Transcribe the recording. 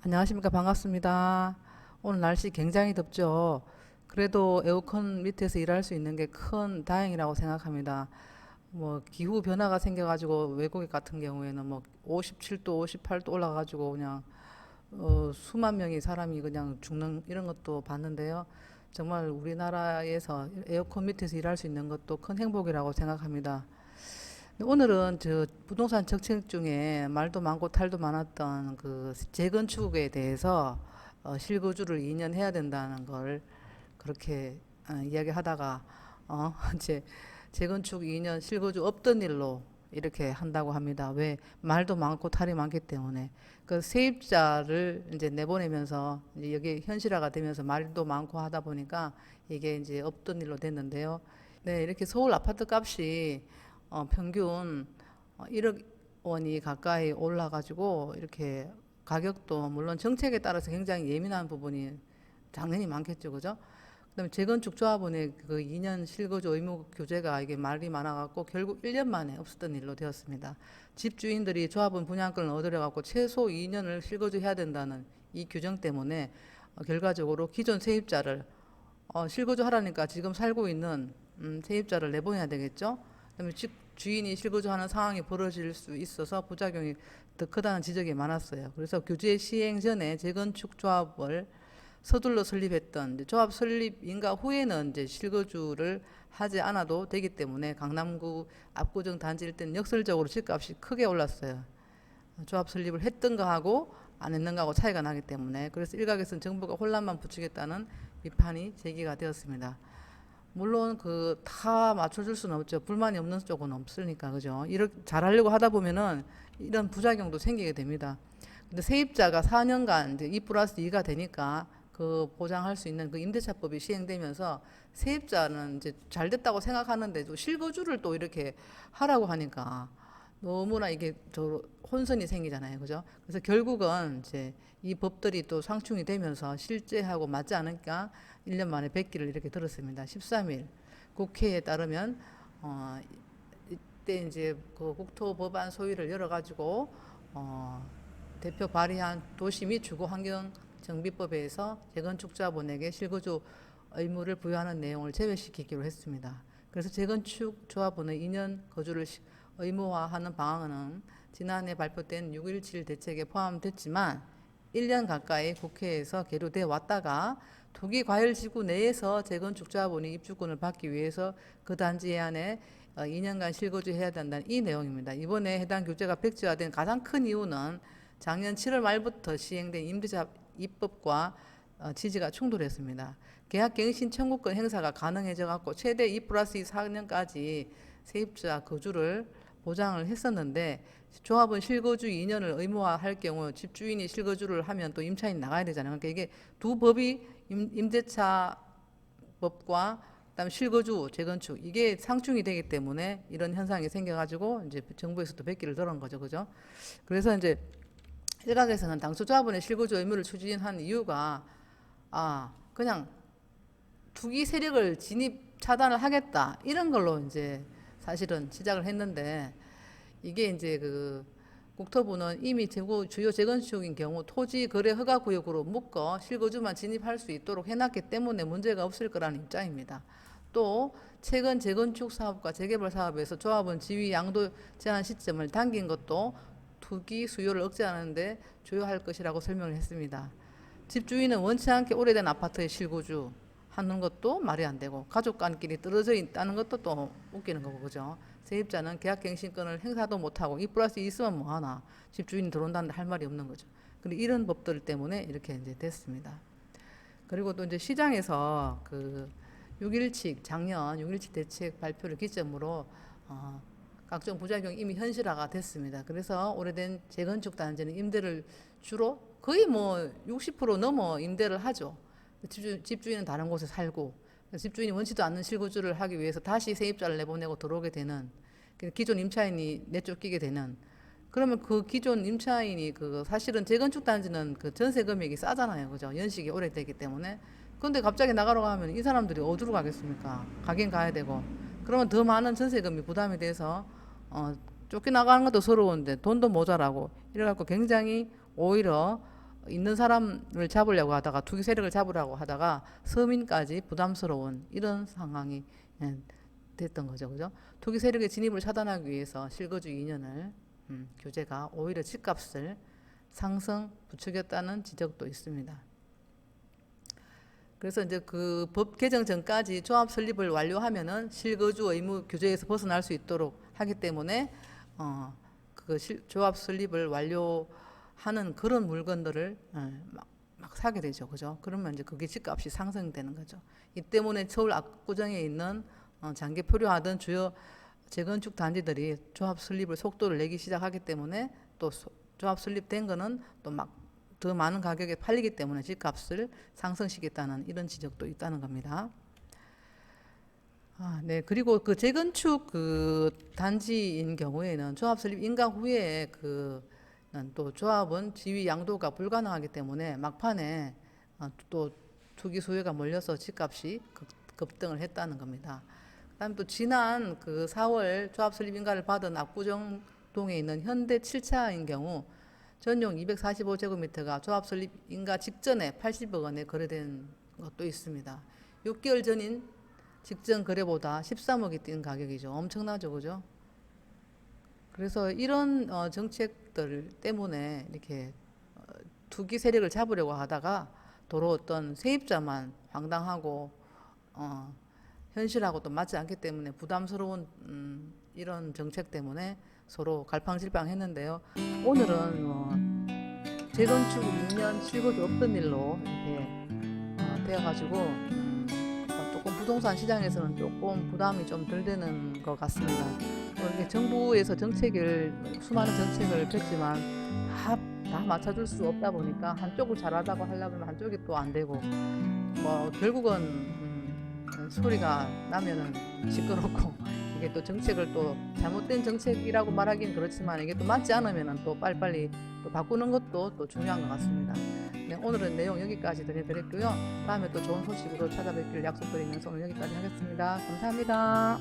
안녕하십니까. 반갑습니다. 오늘 날씨 굉장히 덥죠. 그래도 에어컨 밑에서 일할 수 있는 게 큰 다행이라고 생각합니다. 뭐 기후 변화가 생겨가지고 외국 같은 경우에는 뭐 57도, 58도 올라가가지고 그냥 수만 명의 사람이 그냥 죽는 이런 것도 봤는데요. 정말 우리나라에서 에어컨 밑에서 일할 수 있는 것도 큰 행복이라고 생각합니다. 오늘은 저 부동산 정책 중에 말도 많고 탈도 많았던 그 재건축에 대해서 실거주를 2년 해야 된다는 걸 그렇게 이야기하다가 이제 재건축 2년 실거주 없던 일로 이렇게 한다고 합니다. 왜? 말도 많고 탈이 많기 때문에 그 세입자를 이제 내보내면서 이제 여기 현실화가 되면서 말도 많고 하다 보니까 이게 이제 없던 일로 됐는데요. 네, 이렇게 서울 아파트 값이 평균 1억 원이 가까이 올라가지고 이렇게 가격도 물론 정책에 따라서 굉장히 예민한 부분이 당연히 많겠죠, 그죠? 그다음에 재건축 조합원의 그 2년 실거주 의무 규제가 이게 말이 많아갖고 결국 1년 만에 없었던 일로 되었습니다. 집주인들이 조합원 분양권을 얻으려갖고 최소 2년을 실거주해야 된다는 이 규정 때문에 결과적으로 기존 세입자를 실거주하라니까 지금 살고 있는 세입자를 내보내야 되겠죠. 그다음에 주인이 실거주하는 상황이 벌어질 수 있어서 부작용이 더 크다는 지적이 많았어요. 그래서 규제 시행 전에 재건축 조합을 서둘러 설립했던 조합 설립 인가 후에는 이제 실거주를 하지 않아도 되기 때문에 강남구 압구정 단지일 때는 역설적으로 집값이 크게 올랐어요. 조합 설립을 했던 거하고 안 했는 거하고 차이가 나기 때문에 그래서 일각에서는 정부가 혼란만 부추겼다는 비판이 제기가 되었습니다. 물론 그 다 맞춰줄 수는 없죠. 불만이 없는 쪽은 없으니까 그죠. 이렇게 잘하려고 하다 보면은 이런 부작용도 생기게 됩니다. 근데 세입자가 4년간 이제 2 플러스 2가 되니까 그 보장할 수 있는 그 임대차법이 시행되면서 세입자는 이제 잘 됐다고 생각하는데 또 실거주를 또 이렇게 하라고 하니까 너무나 이게 저 혼선이 생기잖아요. 그죠? 그래서 결국은 이제 이 법들이 또 상충이 되면서 실제하고 맞지 않으니까 1년 만에 백기를 이렇게 들었습니다. 13일 국회에 따르면 이때 이제 그 국토법안 소위를 열어가지고 대표 발의한 도시 및 주거 환경 정비법에서 재건축자본에게 실거주 의무를 부여하는 내용을 제외시키기로 했습니다. 그래서 재건축 조합원의 2년 거주를 의무화하는 방안은 지난해 발표된 6.17 대책에 포함됐지만 1년 가까이 국회에서 계류돼 왔다가 투기과열지구 내에서 재건축 조합원이 입주권을 받기 위해서 그 단지 안에 2년간 실거주해야 된다는 이 내용입니다. 이번에 해당 규제가 백지화된 가장 큰 이유는 작년 7월 말부터 시행된 임대차 입법과 취지가 충돌했습니다. 계약갱신 청구권 행사가 가능해져 갖고 최대 2 플러스 2 4년까지 세입자 거주를 보장을 했었는데 조합은 실거주 2년을 의무화할 경우 집주인이 실거주를 하면 또 임차인이 나가야 되잖아요. 그러니까 이게 두 법이 임대차 법과 그다음 실거주 재건축 이게 상충이 되기 때문에 이런 현상이 생겨가지고 이제 정부에서도 백기를 들은 거죠, 그죠? 그래서 이제 일각에서는 당초 조합원의 실거주 의무를 추진한 이유가 그냥 투기 세력을 진입 차단을 하겠다 이런 걸로 이제 사실은 시작을 했는데 이게 이제 그 국토부는 이미 주요 재건축인 경우 토지 거래 허가 구역으로 묶어 실거주만 진입할 수 있도록 해놨기 때문에 문제가 없을 거라는 입장입니다. 또 최근 재건축 사업과 재개발 사업에서 조합원 지위 양도 제한 시점을 당긴 것도 투기 수요를 억제하는 데 주요할 것이라고 설명을 했습니다. 집주인은 원치 않게 오래된 아파트에 실거주 하는 것도 말이 안 되고 가족 간끼리 떨어져 있다는 것도 또 웃기는 거고 그죠. 세입자는 계약갱신권을 행사도 못하고 2 플러스 2 있으면 뭐하나 집주인이 들어온다는데 할 말이 없는 거죠. 근데 이런 법들 때문에 이렇게 이제 됐습니다. 그리고 또 이제 시장에서 그 6.17 작년 6.17 대책 발표를 기점으로 각종 부작용이 이미 현실화가 됐습니다. 그래서 오래된 재건축 단지는 임대를 주로 거의 뭐 60% 넘어 임대를 하죠. 집주인은 다른 곳에 살고 집주인이 원치도 않는 실거주를 하기 위해서 다시 세입자를 내보내고 들어오게 되는 기존 임차인이 내쫓기게 되는 그러면 그 기존 임차인이 그 사실은 재건축 단지는 그 전세 금액이 싸잖아요, 그죠? 연식이 오래되기 때문에. 그런데 갑자기 나가라고 하면 이 사람들이 어디로 가겠습니까? 가긴 가야 되고. 그러면 더 많은 전세금이 부담이 돼서 쫓겨나가는 것도 서러운데 돈도 모자라고 이래갖고 굉장히 오히려 있는 사람을 잡으려고 하다가 투기 세력을 잡으려고 하다가 서민까지 부담스러운 이런 상황이 예, 됐던 거죠. 그죠? 투기 세력의 진입을 차단하기 위해서 실거주 2년을 규제가 오히려 집값을 상승 부추겼다는 지적도 있습니다. 그래서 이제 그 법 개정 전까지 조합 설립을 완료하면은 실거주 의무 규제에서 벗어날 수 있도록 하기 때문에 조합 설립을 완료하는 그런 물건들을 막 사게 되죠. 그죠? 그러면 이제 그게 집값이 상승되는 거죠. 이 때문에 서울 압구정에 있는 장기 표류하던 주요 재건축 단지들이 조합 설립을 속도를 내기 시작하기 때문에 또 조합 설립된 거는 또 막 더 많은 가격에 팔리기 때문에 집값을 상승시켰다는 이런 지적도 있다는 겁니다. 네. 그리고 그 재건축 그 단지인 경우에는 조합 설립 인가 후에 또 조합은 지위 양도가 불가능하기 때문에 막판에 또 투기 수요가 몰려서 집값이 급등을 했다는 겁니다. 그다음에 또 지난 그 4월 조합 설립 인가를 받은 압구정동에 있는 현대 7차인 경우 전용 245제곱미터가 조합 설립 인가 직전에 80억 원에 거래된 것도 있습니다. 6개월 전인 직전 거래보다 13억이 뛴 가격이죠. 엄청나죠, 그죠? 그래서 이런 정책들 때문에 이렇게 투기 세력을 잡으려고 하다가 도로 어떤 세입자만 황당하고 현실하고 또 맞지 않기 때문에 부담스러운 이런 정책 때문에 서로 갈팡질팡했는데요. 오늘은 재건축 2년 실거주 없던 일로 이렇게 되어가지고 조금 부동산 시장에서는 조금 부담이 좀 덜 되는 것 같습니다. 이렇게 정부에서 수많은 정책을 폈지만 다 맞춰줄 수 없다 보니까 한쪽을 잘하다고 하려면 한쪽이 또 안 되고 뭐 결국은 소리가 나면은 시끄럽고 이게 또 정책을 또 잘못된 정책이라고 말하기는 그렇지만 이게 또 맞지 않으면은 또 빨리빨리 또 바꾸는 것도 또 중요한 것 같습니다. 네, 오늘은 내용 여기까지 전해드렸고요. 다음에 또 좋은 소식으로 찾아뵙기를 약속드리면서 오늘 여기까지 하겠습니다. 감사합니다.